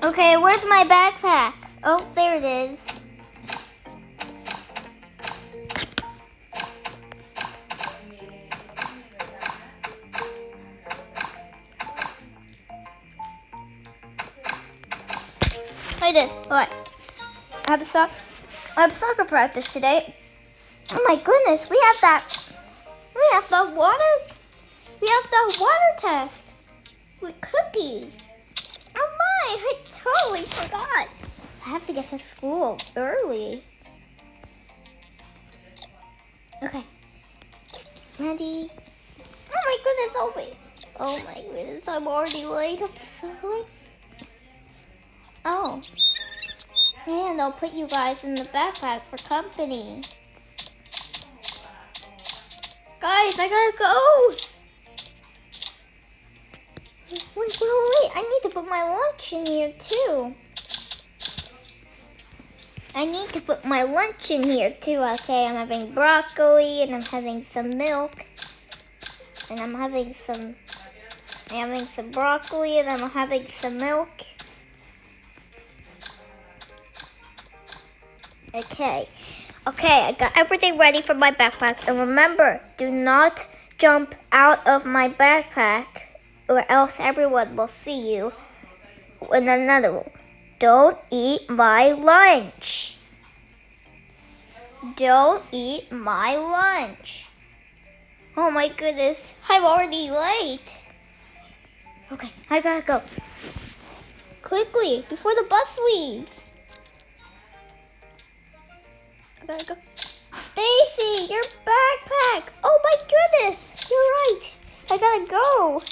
Okay, where's my backpack? Oh, there it is. Like this. Alright. I have soccer practice today. Oh my goodness, we have the water test with cookies. Oh my, I totally forgot. I have to get to school early. Okay. Ready? Oh my goodness, oh wait. Oh my goodness, I'm already late. I'm sorry. Oh. And I'll put you guys in the backpack for company. Guys, I gotta go. Wait. I need to put my lunch in here too. Okay, I'm having broccoli and I'm having some milk. And I'm having some broccoli and I'm having some milk. Okay, I got everything ready for my backpack. And remember, do not jump out of my backpack or else everyone will see you. And another rule, don't eat my lunch. Don't eat my lunch. Oh my goodness, I'm already late. Okay, I gotta go. Quickly, before the bus leaves. I gotta go. Stacy, your backpack. Oh my goodness, you're right. I gotta go.